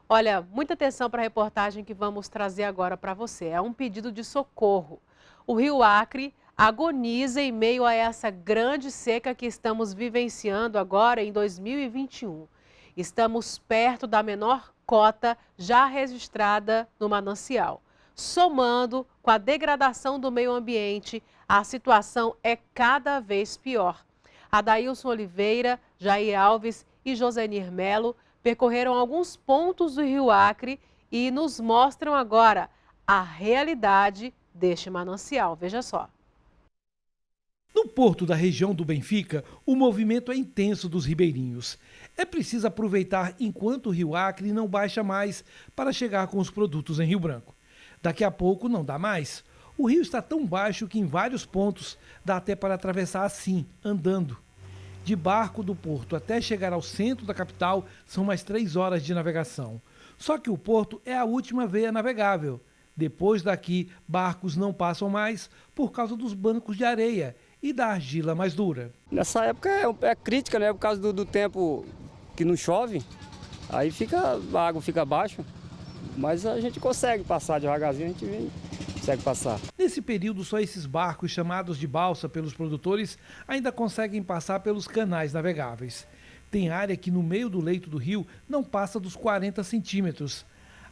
Olha, muita atenção para a reportagem que vamos trazer agora para você. É um pedido de socorro. O Rio Acre agoniza em meio a essa grande seca que estamos vivenciando agora em 2021. Estamos perto da menor cota já registrada no manancial. Somando com a degradação do meio ambiente, a situação é cada vez pior. Adailson Oliveira, Jair Alves e Josenir Melo percorreram alguns pontos do Rio Acre e nos mostram agora a realidade deste manancial. Veja só. No porto da região do Benfica, o movimento é intenso dos ribeirinhos. É preciso aproveitar enquanto o Rio Acre não baixa mais para chegar com os produtos em Rio Branco. Daqui a pouco não dá mais. O rio está tão baixo que em vários pontos dá até para atravessar assim, andando. De barco do porto até chegar ao centro da capital são mais 3 horas de navegação. Só que o porto é a última veia navegável. Depois daqui, barcos não passam mais por causa dos bancos de areia e da argila mais dura. Nessa época é crítica, né? Por causa do tempo que não chove, aí a água fica baixa, mas a gente consegue passar devagarzinho, a gente vem, consegue passar. Nesse período, só esses barcos chamados de balsa pelos produtores ainda conseguem passar pelos canais navegáveis. Tem área que no meio do leito do rio não passa dos 40 centímetros.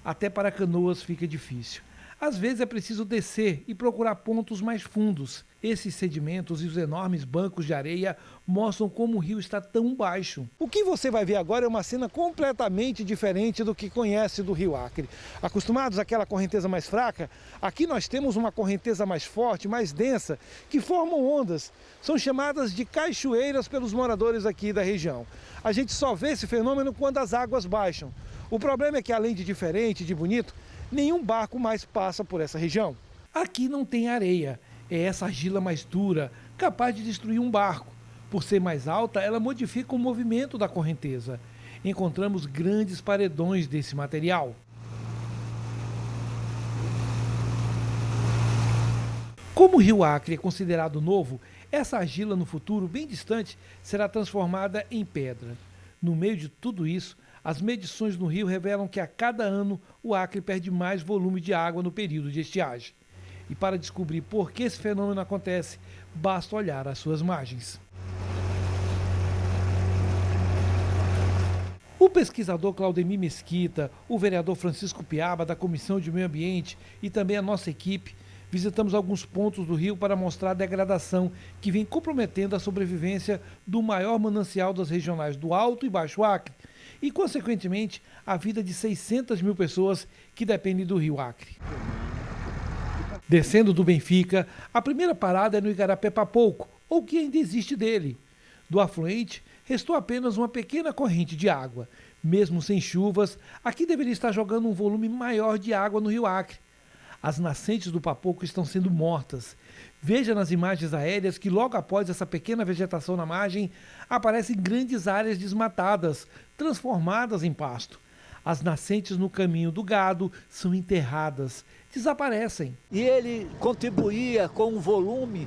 Até para canoas fica difícil. Às vezes é preciso descer e procurar pontos mais fundos. Esses sedimentos e os enormes bancos de areia mostram como o rio está tão baixo. O que você vai ver agora é uma cena completamente diferente do que conhece do Rio Acre. Acostumados àquela correnteza mais fraca, aqui nós temos uma correnteza mais forte, mais densa, que formam ondas. São chamadas de cachoeiras pelos moradores aqui da região. A gente só vê esse fenômeno quando as águas baixam. O problema é que, além de diferente, de bonito, nenhum barco mais passa por essa região. Aqui não tem areia. É essa argila mais dura, capaz de destruir um barco. Por ser mais alta, ela modifica o movimento da correnteza. Encontramos grandes paredões desse material. Como o Rio Acre é considerado novo, essa argila no futuro, bem distante, será transformada em pedra. No meio de tudo isso, as medições no rio revelam que a cada ano o Acre perde mais volume de água no período de estiagem. E para descobrir por que esse fenômeno acontece, basta olhar as suas margens. O pesquisador Claudemir Mesquita, o vereador Francisco Piaba, da Comissão de Meio Ambiente e também a nossa equipe, visitamos alguns pontos do rio para mostrar a degradação que vem comprometendo a sobrevivência do maior manancial das regionais do Alto e Baixo Acre e, consequentemente, a vida de 600 mil pessoas que dependem do Rio Acre. Descendo do Benfica, a primeira parada é no Igarapé-Papouco, ou o que ainda existe dele. Do afluente, restou apenas uma pequena corrente de água. Mesmo sem chuvas, aqui deveria estar jogando um volume maior de água no Rio Acre. As nascentes do Papouco estão sendo mortas. Veja nas imagens aéreas que logo após essa pequena vegetação na margem, aparecem grandes áreas desmatadas, transformadas em pasto. As nascentes no caminho do gado são enterradas, desaparecem. E ele contribuía com um volume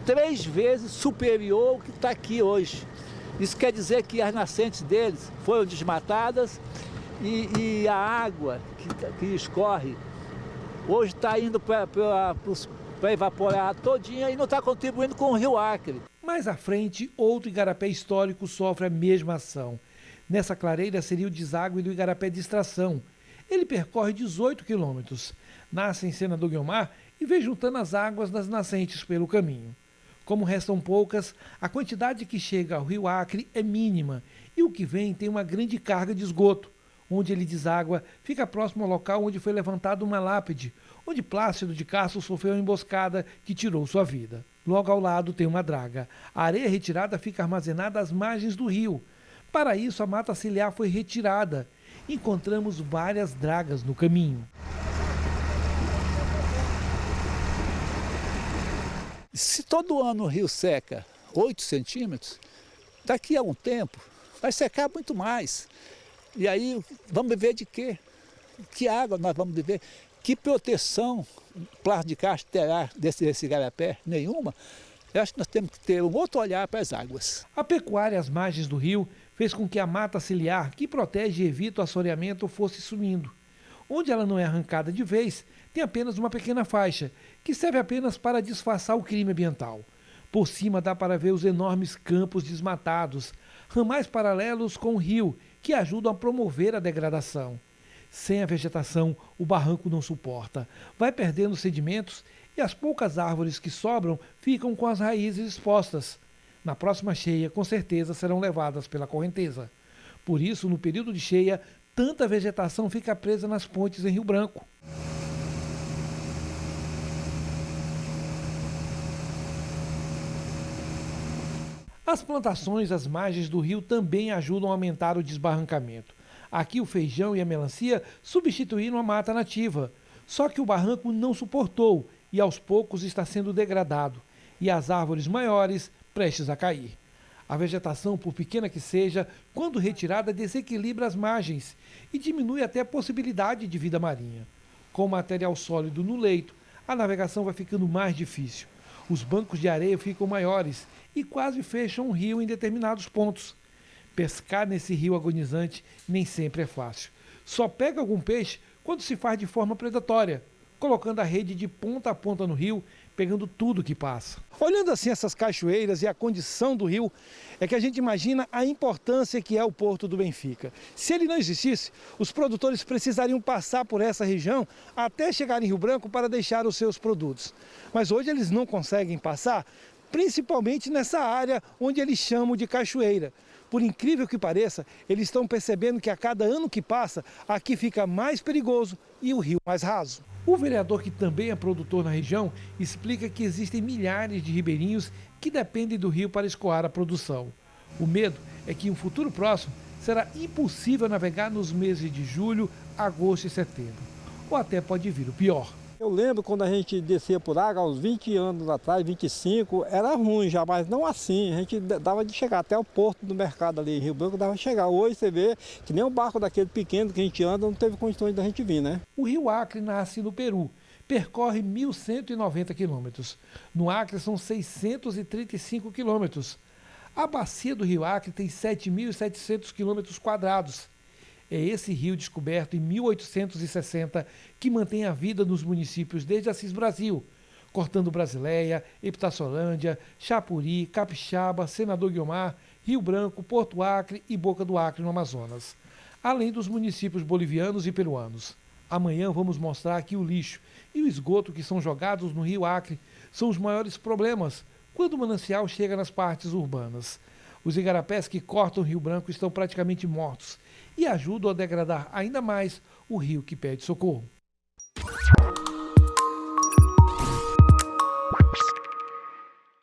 3 vezes superior ao que está aqui hoje. Isso quer dizer que as nascentes deles foram desmatadas e a água que escorre hoje está indo para evaporar todinha e não está contribuindo com o Rio Acre. Mais à frente, outro igarapé histórico sofre a mesma ação. Nessa clareira seria o deságue do Igarapé de Extração. Ele percorre 18 quilômetros. Nasce em Senador Guiomar e vem juntando as águas das nascentes pelo caminho. Como restam poucas, a quantidade que chega ao Rio Acre é mínima e o que vem tem uma grande carga de esgoto. Onde ele deságua, fica próximo ao local onde foi levantada uma lápide, onde Plácido de Castro sofreu uma emboscada que tirou sua vida. Logo ao lado tem uma draga. A areia retirada fica armazenada às margens do rio. Para isso, a mata ciliar foi retirada. Encontramos várias dragas no caminho. Se todo ano o rio seca 8 centímetros, daqui a um tempo vai secar muito mais. E aí, vamos viver de quê? Que água nós vamos viver? Que proteção Plácido de Castro terá desse igarapé? Nenhuma. Eu acho que nós temos que ter um outro olhar para as águas. A pecuária às margens do rio fez com que a mata ciliar, que protege e evita o assoreamento, fosse sumindo. Onde ela não é arrancada de vez, tem apenas uma pequena faixa, que serve apenas para disfarçar o crime ambiental. Por cima dá para ver os enormes campos desmatados, ramais paralelos com o rio, que ajudam a promover a degradação. Sem a vegetação, o barranco não suporta. Vai perdendo sedimentos e as poucas árvores que sobram ficam com as raízes expostas. Na próxima cheia, com certeza, serão levadas pela correnteza. Por isso, no período de cheia, tanta vegetação fica presa nas pontes em Rio Branco. As plantações às margens do rio também ajudam a aumentar o desbarrancamento. Aqui o feijão e a melancia substituíram a mata nativa. Só que o barranco não suportou e aos poucos está sendo degradado. E as árvores maiores prestes a cair. A vegetação, por pequena que seja, quando retirada desequilibra as margens e diminui até a possibilidade de vida marinha. Com material sólido no leito, a navegação vai ficando mais difícil. Os bancos de areia ficam maiores e quase fecham o rio em determinados pontos. Pescar nesse rio agonizante nem sempre é fácil. Só pega algum peixe quando se faz de forma predatória, colocando a rede de ponta a ponta no rio, pegando tudo que passa. Olhando assim essas cachoeiras e a condição do rio, é que a gente imagina a importância que é o Porto do Benfica. Se ele não existisse, os produtores precisariam passar por essa região até chegar em Rio Branco para deixar os seus produtos. Mas hoje eles não conseguem passar, principalmente nessa área onde eles chamam de cachoeira. Por incrível que pareça, eles estão percebendo que a cada ano que passa, aqui fica mais perigoso e o rio mais raso. O vereador, que também é produtor na região, explica que existem milhares de ribeirinhos que dependem do rio para escoar a produção. O medo é que em um futuro próximo será impossível navegar nos meses de julho, agosto e setembro. Ou até pode vir o pior. Eu lembro quando a gente descia por água, há uns 20 anos atrás, 25, era ruim já, mas não assim. A gente dava de chegar até o porto do mercado ali em Rio Branco, dava de chegar. Hoje você vê que nem um barco daquele pequeno que a gente anda, não teve condições da gente vir, né? O rio Acre nasce no Peru, percorre 1.190 quilômetros. No Acre são 635 quilômetros. A bacia do rio Acre tem 7.700 quilômetros quadrados. É esse rio descoberto em 1860 que mantém a vida nos municípios desde Assis Brasil, cortando Brasileia, Epitáciolândia, Chapuri, Capixaba, Senador Guiomar, Rio Branco, Porto Acre e Boca do Acre no Amazonas, além dos municípios bolivianos e peruanos. Amanhã vamos mostrar que o lixo e o esgoto que são jogados no rio Acre são os maiores problemas quando o manancial chega nas partes urbanas. Os igarapés que cortam o Rio Branco estão praticamente mortos e ajudam a degradar ainda mais o rio que pede socorro.